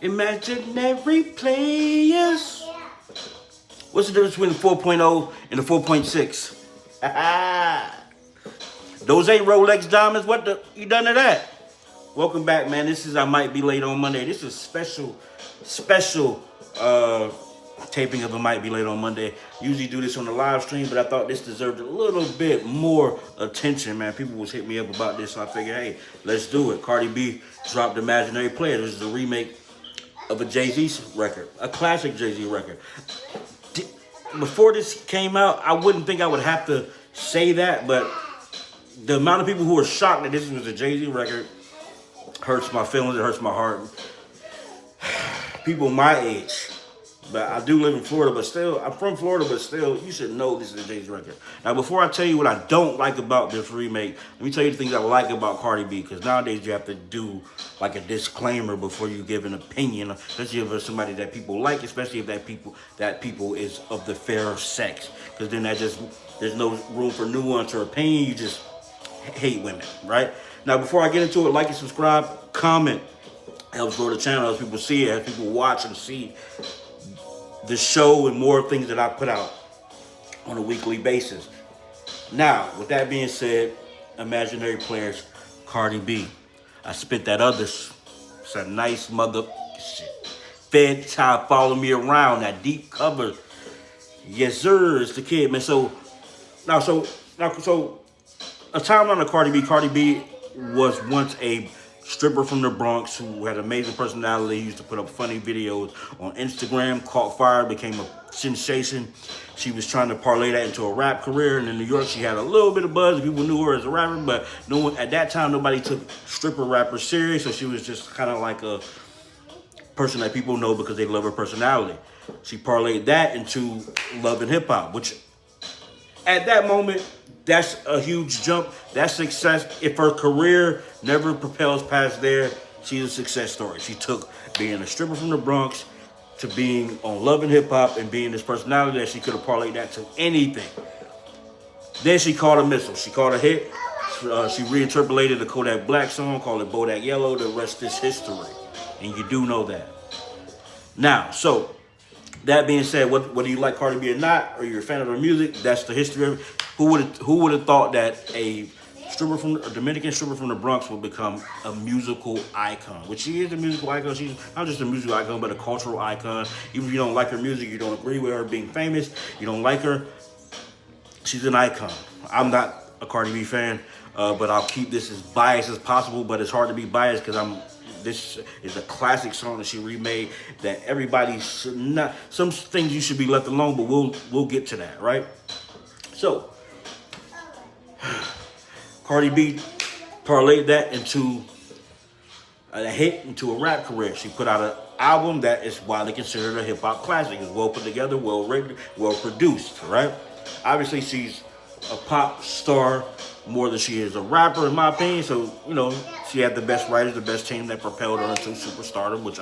Imaginary players. What's the difference between the 4.0 and the 4.6? Those ain't Rolex diamonds. What the? You done to that? Welcome back, man. This is I Might Be Late on Monday. This is special taping of I Might Be Late on Monday. Usually do this on the live stream, but I thought this deserved a little bit more attention, man. People was hitting me up about this, so I figured, hey, let's do it. Cardi B dropped Imaginary Player. This is a remake of a Jay-Z record, a classic Jay-Z record. Before this came out, I wouldn't think I would have to say that, but the amount of people who were shocked that this was a Jay-Z record hurts my feelings, it hurts my heart. People my age, but I do live in Florida, but still, I'm from Florida, but still, you should know this is a Jay-Z record. Now, before I tell you what I don't like about this remake, let me tell you the things I like about Cardi B, because nowadays you have to do like a disclaimer before you give an opinion, especially if it's somebody that people like, especially if that people is of the fair sex, because then there's no room for nuance or opinion, you just hate women, right? Now, before I get into it, like and subscribe, comment, helps grow the channel, helps people see it, helps people watch and see the show and more things that I put out on a weekly basis. Now, with that being said, Imaginary Players, Cardi B. I spit that others. It's a nice mother shit. Fed child follow me around, that deep cover. Yes, sir, it's the kid, man. So a timeline of Cardi B. Cardi B was once a stripper from the Bronx who had an amazing personality. He used to put up funny videos on Instagram, caught fire, became a sensation. She was trying to parlay that into a rap career, and in New York she had a little bit of buzz. People knew her as a rapper, but no one at that time, nobody took stripper rappers serious, so she was just kind of like a person that people know because they love her personality. She parlayed that into love and hip hop, which at that moment, that's a huge jump. That's success. If her career never propels past there, she's a success story. She took being a stripper from the Bronx to being on Love and Hip Hop and being this personality that she could have parlayed that to anything. Then she caught a missile. She caught a hit. She reinterpolated the Kodak Black song, called it Bodak Yellow. The rest is history. And you do know that. Now, so that being said, whether you like Cardi B or not, or you're a fan of her music, that's the history of it. Who would have thought that a Dominican stripper from the Bronx would become a musical icon? Which she is a musical icon. She's not just a musical icon, but a cultural icon. Even if you don't like her music, you don't agree with her being famous, you don't like her, she's an icon. I'm not a Cardi B fan, but I'll keep this as biased as possible. But it's hard to be biased because this is a classic song that she remade that everybody should not. Some things you should be left alone, but we'll get to that, right? So Cardi B parlayed that into a hit, into a rap career. She put out an album that is widely considered a hip hop classic. It's well put together, well written, well produced, right? Obviously, she's a pop star more than she is a rapper, in my opinion. So, she had the best writers, the best team that propelled her into superstardom, which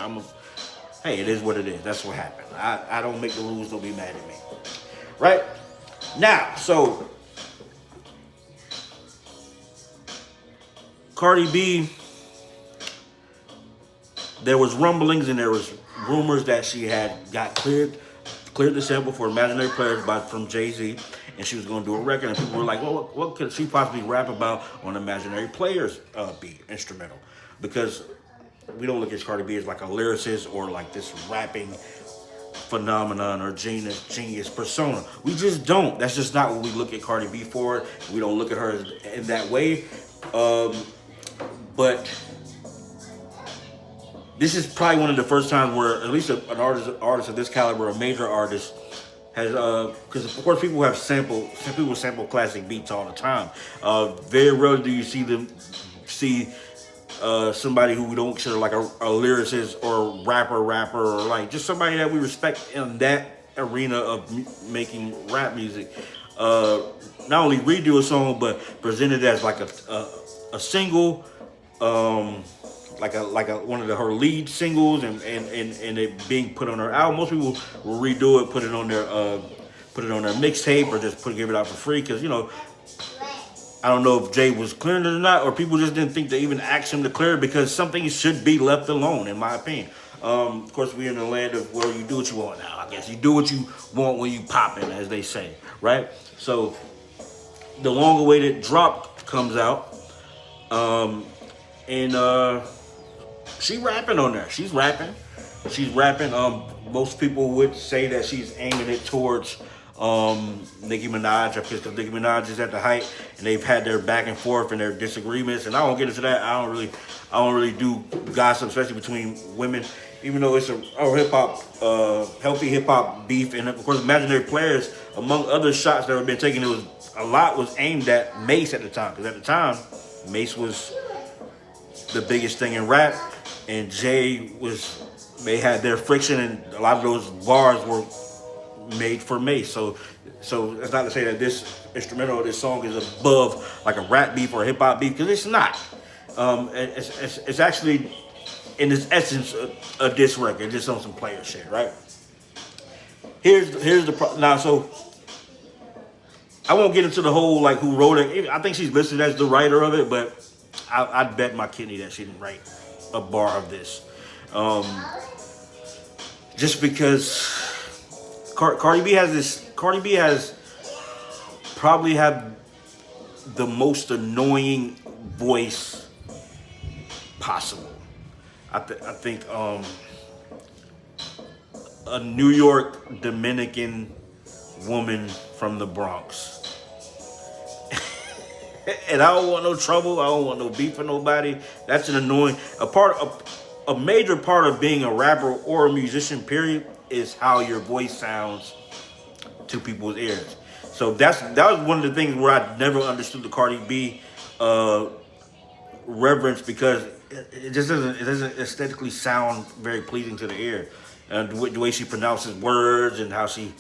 hey, it is what it is. That's what happened. I don't make the rules, don't be mad at me. Right? Now, so Cardi B, there was rumblings and there was rumors that she had got cleared the sample for Imaginary Players from Jay-Z, and she was going to do a record, and people were like, well, what could she possibly rap about on Imaginary Players beat, instrumental? Because we don't look at Cardi B as like a lyricist or like this rapping phenomenon or genius persona. We just don't. That's just not what we look at Cardi B for. We don't look at her in that way. But this is probably one of the first times where at least an artist of this caliber, a major artist, has because of course people sample classic beats all the time. Very rarely do you see somebody who we don't consider like a lyricist or rapper or like just somebody that we respect in that arena of making rap music. Not only redo a song but present it as like a single. Like one of her lead singles and it being put on her album. Most people will redo it, put it on their mixtape, or just give it out for free because I don't know if Jay was clearing it or not, or people just didn't think to even ask him to clear it because something should be left alone, in my opinion. Of course, we're in the land of where you do what you want now. I guess you do what you want when you popping, as they say, right? So the long-awaited drop comes out, and she rapping on there. She's rapping. She's rapping. Most people would say that she's aiming it towards Nicki Minaj, because Nicki Minaj is at the height, and they've had their back and forth and their disagreements. And I don't get into that. I don't really do gossip, especially between women. Even though it's a hip hop, healthy hip hop beef, and of course, Imaginary Players, among other shots that have been taken, a lot was aimed at Mace at the time, because at the time, Mace was the biggest thing in rap, and they had their friction, and a lot of those bars were made for Mace. So it's not to say that this instrumental, this song is above like a rap beef or a hip hop beef, because it's not. It's actually, in its essence, a diss record, just on some player shit, right? Here's the now. So I won't get into the whole like who wrote it. I think she's listed as the writer of it, but I'd bet my kidney that she didn't write a bar of this. Just because Cardi B has probably had the most annoying voice possible. I think a New York Dominican woman from the Bronx. And I don't want no trouble. I don't want no beef with nobody. That's an annoying a major part of being a rapper or a musician, period, is how your voice sounds to people's ears. So that was one of the things where I never understood the Cardi B reverence, because it doesn't aesthetically sound very pleasing to the ear. And the way she pronounces words and the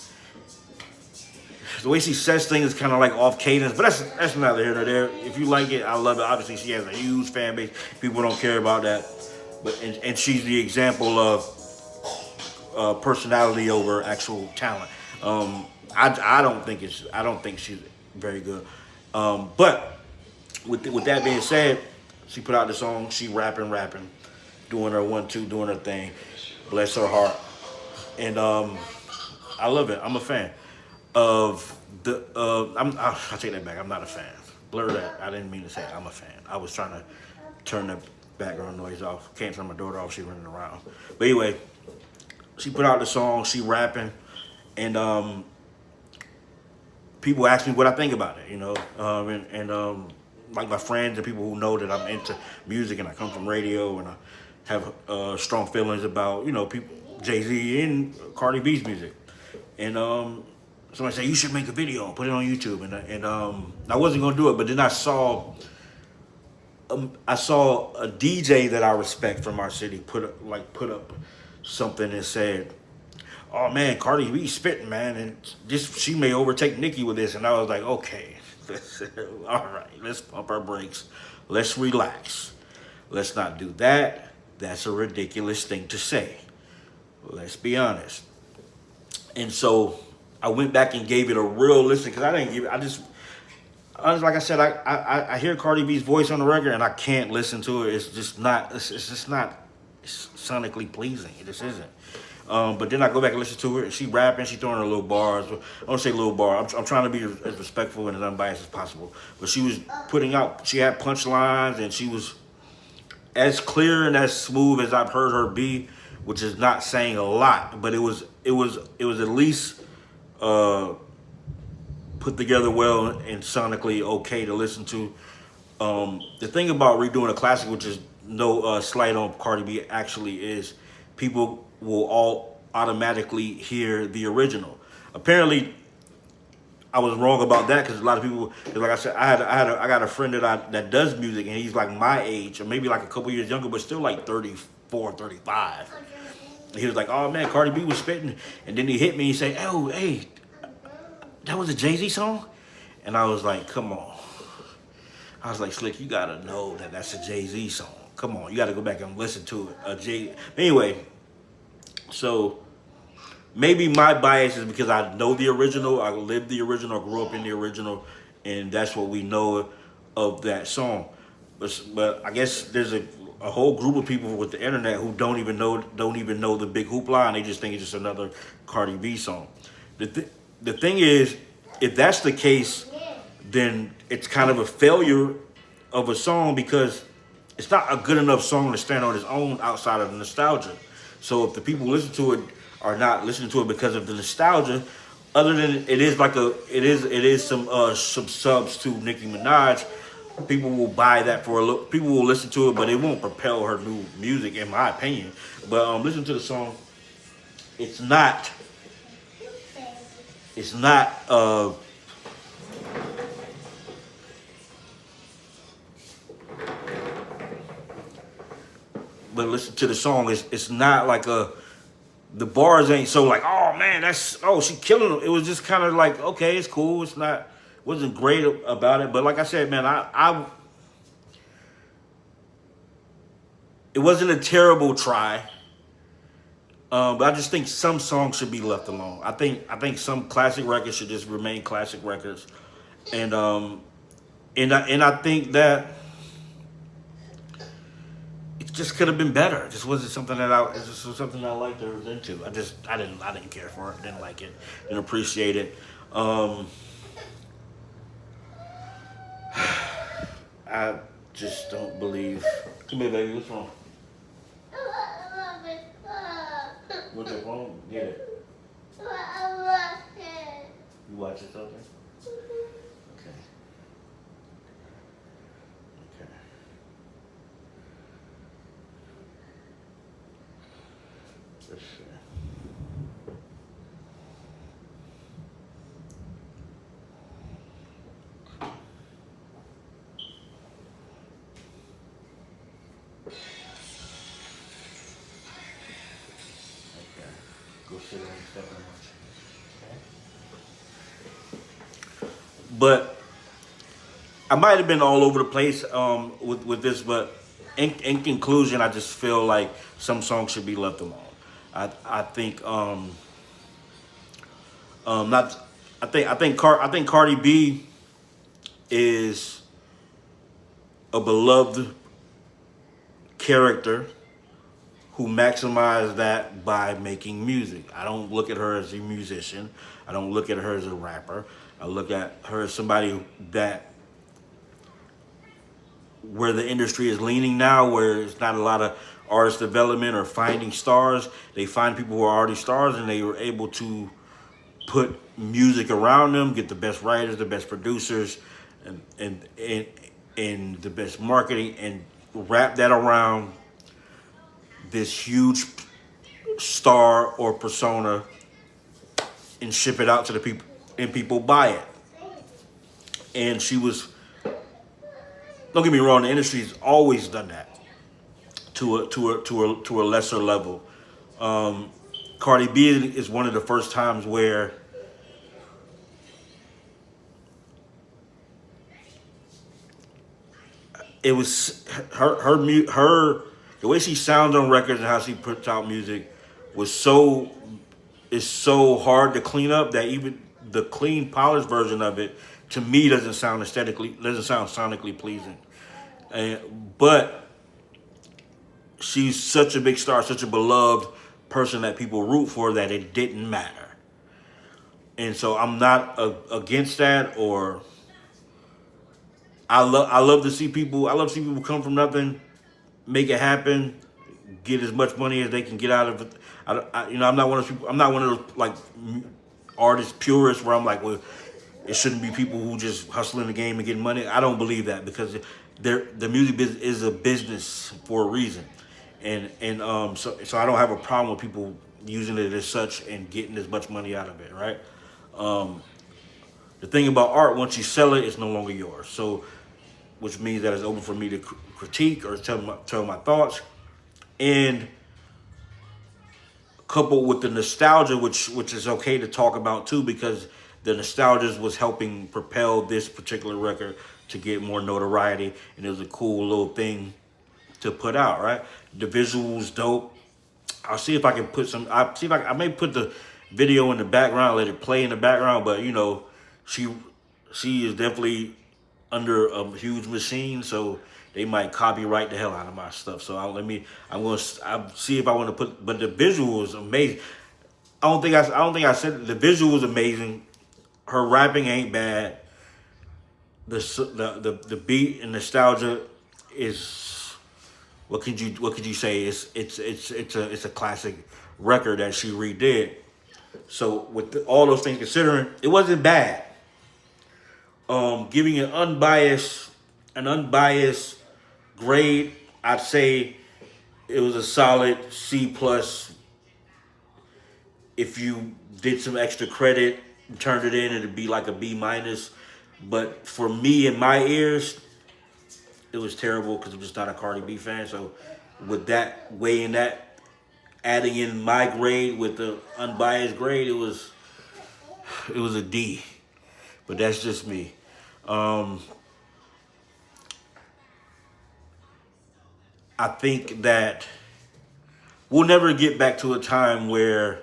way she says things is kind of like off cadence, but that's neither here nor there. If you like it, I love it. Obviously, she has a huge fan base. People don't care about that, but and she's the example of personality over actual talent. I don't think she's very good. But with that being said, she put out the song. She rapping, doing her 1-2, doing her thing. Bless her heart, and I love it. I'm a fan of the. I take that back. I'm not a fan. Blur that. I didn't mean to say I'm a fan. I was trying to turn the background noise off. Can't turn my daughter off. She's running around. But anyway, she put out the song. She rapping, and people ask me what I think about it. You know, and like my friends and people who know that I'm into music and I come from radio and I have strong feelings about, you know, people, Jay-Z and Cardi B's music. And somebody said, you should make a video and put it on YouTube. And I wasn't going to do it, but then I saw a DJ that I respect from our city put up something and said, oh man, Cardi B spitting, man, and she may overtake Nicki with this. And I was like, okay, all right, let's pump our brakes. Let's relax. Let's not do that. That's a ridiculous thing to say. Let's be honest. And so I went back and gave it a real listen, because I didn't give it. Like I said, I hear Cardi B's voice on the record and I can't listen to it. It's just not sonically pleasing. It just isn't. But then I go back and listen to her, and she rapping, she throwing her little bars. I don't say little bar. I'm trying to be as respectful and as unbiased as possible. But she was she had punchlines, and she was as clear and as smooth as I've heard her be, which is not saying a lot, but it was at least put together well and sonically okay to listen to. The thing about redoing a classic, which is no slight on Cardi B, actually is people will all automatically hear the original. Apparently, I was wrong about that, because a lot of people, like I said, I got a friend that does music, and he's like my age, or maybe like a couple years younger, but still like 34, 35. And he was like, oh man, Cardi B was spitting, and then he hit me and he said, oh, hey, that was a Jay-Z song? And I was like, come on. I was like, Slick, you gotta know that that's a Jay-Z song. Come on, you gotta go back and listen to it. Anyway, so maybe my bias is because I know the original, I lived the original, I grew up in the original, and that's what we know of that song. But I guess there's a whole group of people with the internet who don't even know the big hoopla, and they just think it's just another Cardi B song. The thing is, if that's the case, then it's kind of a failure of a song because it's not a good enough song to stand on its own outside of the nostalgia. So if the people who listen to it are not listening to it because of the nostalgia, other than it is some subs to Nicki Minaj, people will buy that for a look. People will listen to it, but it won't propel her new music, in my opinion. But listen to the song. It's not. It's not. But listen to the song. It's not like a. The bars ain't so like, oh man, she killing him. It was just kind of like, okay, it's cool. It's not. Wasn't great about it, but like I said, man, it wasn't a terrible try. But I just think some songs should be left alone. I think some classic records should just remain classic records, and I think that it just could have been better. It just wasn't something that it just was something I liked or was into. I didn't care for it. Didn't like it. Didn't appreciate it. I just don't believe. Come here, baby. What's wrong? What's your phone? Get it. You watching something? Okay. Okay. Let's see. Okay. Go sit down and step and watch. Okay. But I might have been all over the place with this, but in conclusion, I just feel like some songs should be left alone. I think not I think Cardi B is a beloved character who maximized that by making music. I don't look at her as a musician. I don't look at her as a rapper. I look at her as somebody that where the industry is leaning now, where it's not a lot of artist development or finding stars. They find people who are already stars, and they were able to put music around them, get the best writers, the best producers, and the best marketing, and wrap that around this huge star or persona and ship it out to the people, and people buy it. And she was, don't get me wrong, the industry's always done that to a lesser level. Cardi B is one of the first times where it was her the way she sounds on records and how she puts out music was so hard to clean up that even the clean polished version of it to me doesn't sound sonically pleasing. But she's such a big star, such a beloved person that people root for that it didn't matter. And so I'm not against that, or I love to see people. I love to see people come from nothing, make it happen, get as much money as they can get out of it. I'm not one of those people. I'm not one of those like artist purists where I'm like, well, it shouldn't be people who just hustle in the game and get money. I don't believe that, because the music business is a business for a reason, so I don't have a problem with people using it as such and getting as much money out of it, right? The thing about art, once you sell it, it's no longer yours. So, which means that it's open for me to critique or tell my thoughts, and coupled with the nostalgia, which is okay to talk about too, because the nostalgia was helping propel this particular record to get more notoriety, and it was a cool little thing to put out, right? The visuals dope. I'll see if I can put some. I may put the video in the background, let it play in the background, but she is definitely under a huge machine, so they might copyright the hell out of my stuff. So I'll see if I want to put. But the visual is amazing. I don't think I said it. The visual is amazing. Her rapping ain't bad. The beat and nostalgia is what could you say? It's a classic record that she redid. So with all those things considering, it wasn't bad. Giving an unbiased grade, I'd say it was a solid C plus. If you did some extra credit, turned it in, it'd be like a B minus. But for me and my ears, it was terrible because I'm just not a Cardi B fan. So with that weighing that, adding in my grade with the unbiased grade, it was a D. But that's just me. I think that we'll never get back to a time where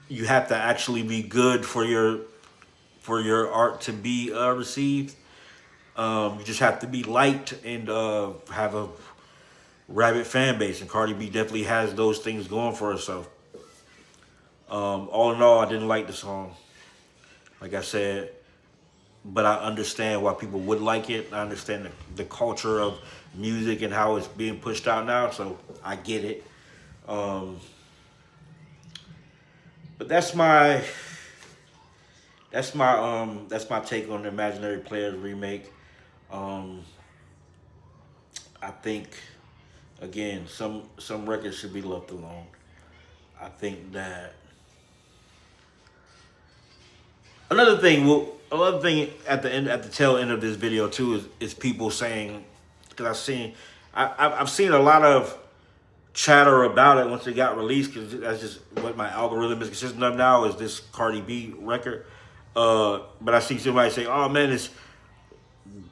you have to actually be good for your art to be received. You just have to be liked and have a rabid fan base, and Cardi B definitely has those things going for herself. All in all, I didn't like the song, like I said, but I understand why people would like it. I understand the culture of music and how it's being pushed out now, so I get it. But that's my take on the Imaginary Players remake. I think again some records should be left alone. I think that another thing at the tail end of this video too is people saying, because I've seen a lot of chatter about it once it got released, because that's just what my algorithm is consistent of now, is this Cardi B record. But I see somebody say, "Oh man, it's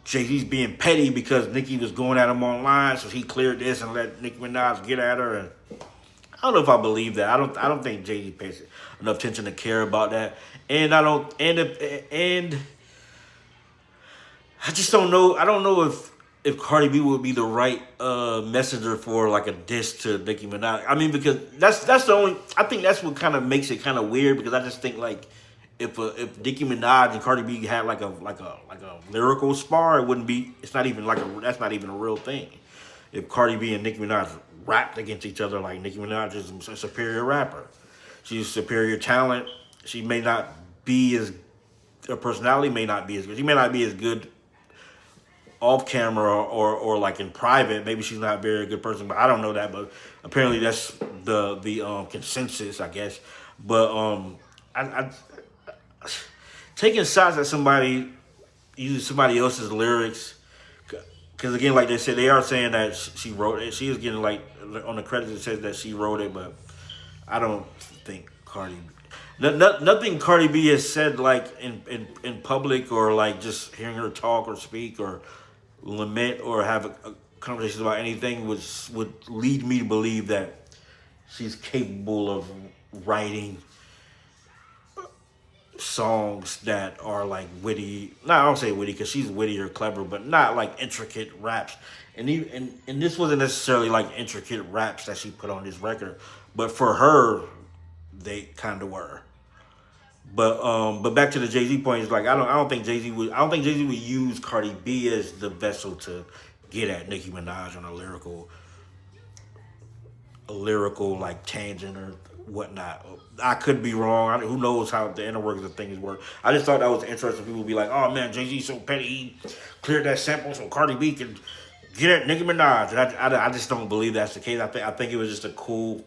Jay-Z's being petty because Nicki was going at him online, so he cleared this and let Nicki Minaj get at her." And I don't know if I believe that. I don't think Jay-Z pays enough attention to care about that. And I just don't know. I don't know if Cardi B would be the right messenger for like a diss to Nicki Minaj. I mean, because that's the only. I think that's what kind of makes it kind of weird, because I just think like if Nicki Minaj and Cardi B had like a lyrical spar, it wouldn't be. It's not even that's not even a real thing. If Cardi B and Nicki Minaj rapped against each other, like Nicki Minaj is a superior rapper, she's superior talent. She may not be as, her personality may not be as good. She may not be as good off camera or like in private. Maybe she's not a very good person, but I don't know that. But apparently that's the consensus, I guess. But I taking shots at somebody using somebody else's lyrics, because again, like they said, they are saying that she wrote it. She is getting like on the credits it says that she wrote it, but I don't think nothing Cardi B has said like in public, or like just hearing her talk or speak or lament or have a conversation about anything would lead me to believe that she's capable of writing songs that are like witty. No, I don't say witty because she's witty or clever, but not like intricate raps. And this wasn't necessarily like intricate raps that she put on this record, but for her, they kind of were. But back to the Jay-Z point, is like I don't think Jay-Z would use Cardi B as the vessel to get at Nicki Minaj on a lyrical like tangent or whatnot. I could be wrong. Who knows how the inner workings of things work. I just thought that was interesting. People would be like, "Oh man, Jay-Z's so petty, he cleared that sample so Cardi B can get at Nicki Minaj." And I just don't believe that's the case. I think it was just a cool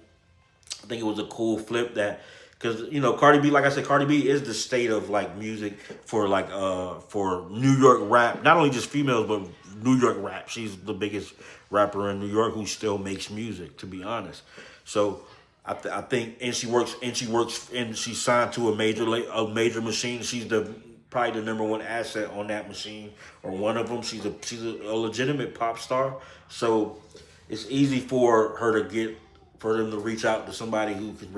flip that, because Cardi B, like I said, Cardi B is the state of like music for like for New York rap. Not only just females, but New York rap. She's the biggest rapper in New York who still makes music, to be honest. So I think, and she works, and she's signed to a major machine. She's probably the number one asset on that machine, or one of them. She's a legitimate pop star. So it's easy for them to reach out to somebody who can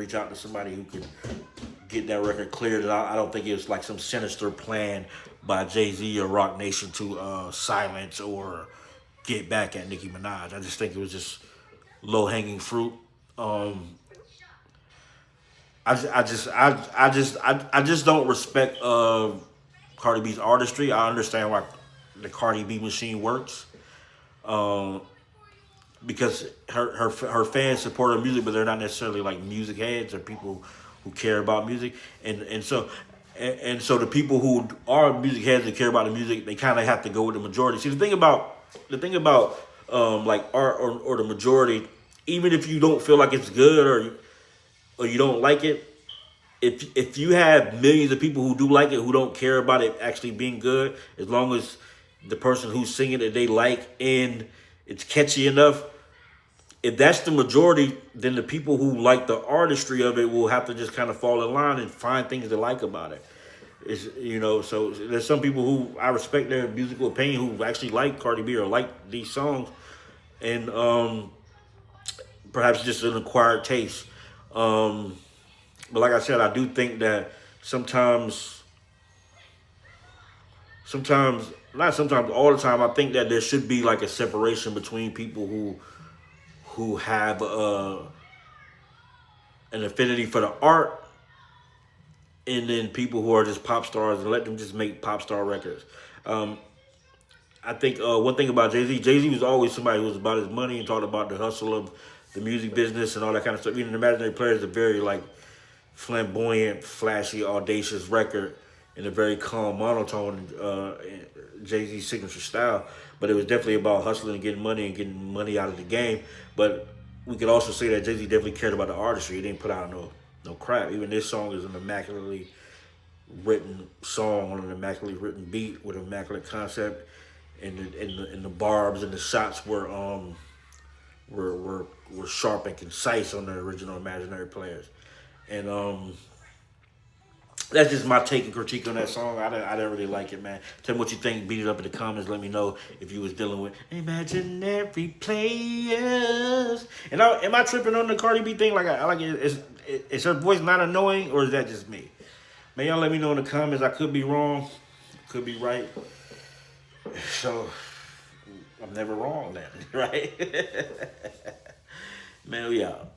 get that record cleared. And I don't think it was like some sinister plan by Jay-Z or Rock Nation to silence or get back at Nicki Minaj. I just think it was just low hanging fruit. Um, I just don't respect Cardi B's artistry. I understand why the Cardi B machine works. Um, because her fans support her music, but they're not necessarily like music heads or people who care about music, and so the people who are music heads and care about the music, they kind of have to go with the majority. See, the thing about like art or the majority, even if you don't feel like it's good or you don't like it, if you have millions of people who do like it who don't care about it actually being good, as long as the person who's singing it they like and it's catchy enough, if that's the majority, then the people who like the artistry of it will have to just kind of fall in line and find things to like about it. So there's some people who I respect their musical opinion who actually like Cardi B or like these songs, and perhaps just an acquired taste. But like I said, I do think that sometimes, not sometimes, all the time, I think that there should be like a separation between people who have an affinity for the art, and then people who are just pop stars, and let them just make pop star records. Um, I think one thing about Jay-Z was always somebody who was about his money and talked about the hustle of the music business and all that kind of stuff. Even Imaginary Players is a very like flamboyant, flashy, audacious record in a very calm monotone, Jay-Z's signature style. But it was definitely about hustling and getting money out of the game. But we could also say that Jay-Z definitely cared about the artistry. He didn't put out no crap. Even this song is an immaculately written song on an immaculately written beat with an immaculate concept, and the barbs and the shots were sharp and concise on the original Imaginary Players, and that's just my take and critique on that song. I didn't really like it, man. Tell me what you think. Beat it up in the comments. Let me know if you was dealing with imaginary players. And am I tripping on the Cardi B thing? Like I like it. Is her voice not annoying, or is that just me? Man, y'all let me know in the comments. I could be wrong, could be right. So I'm never wrong then, right? Man, we out.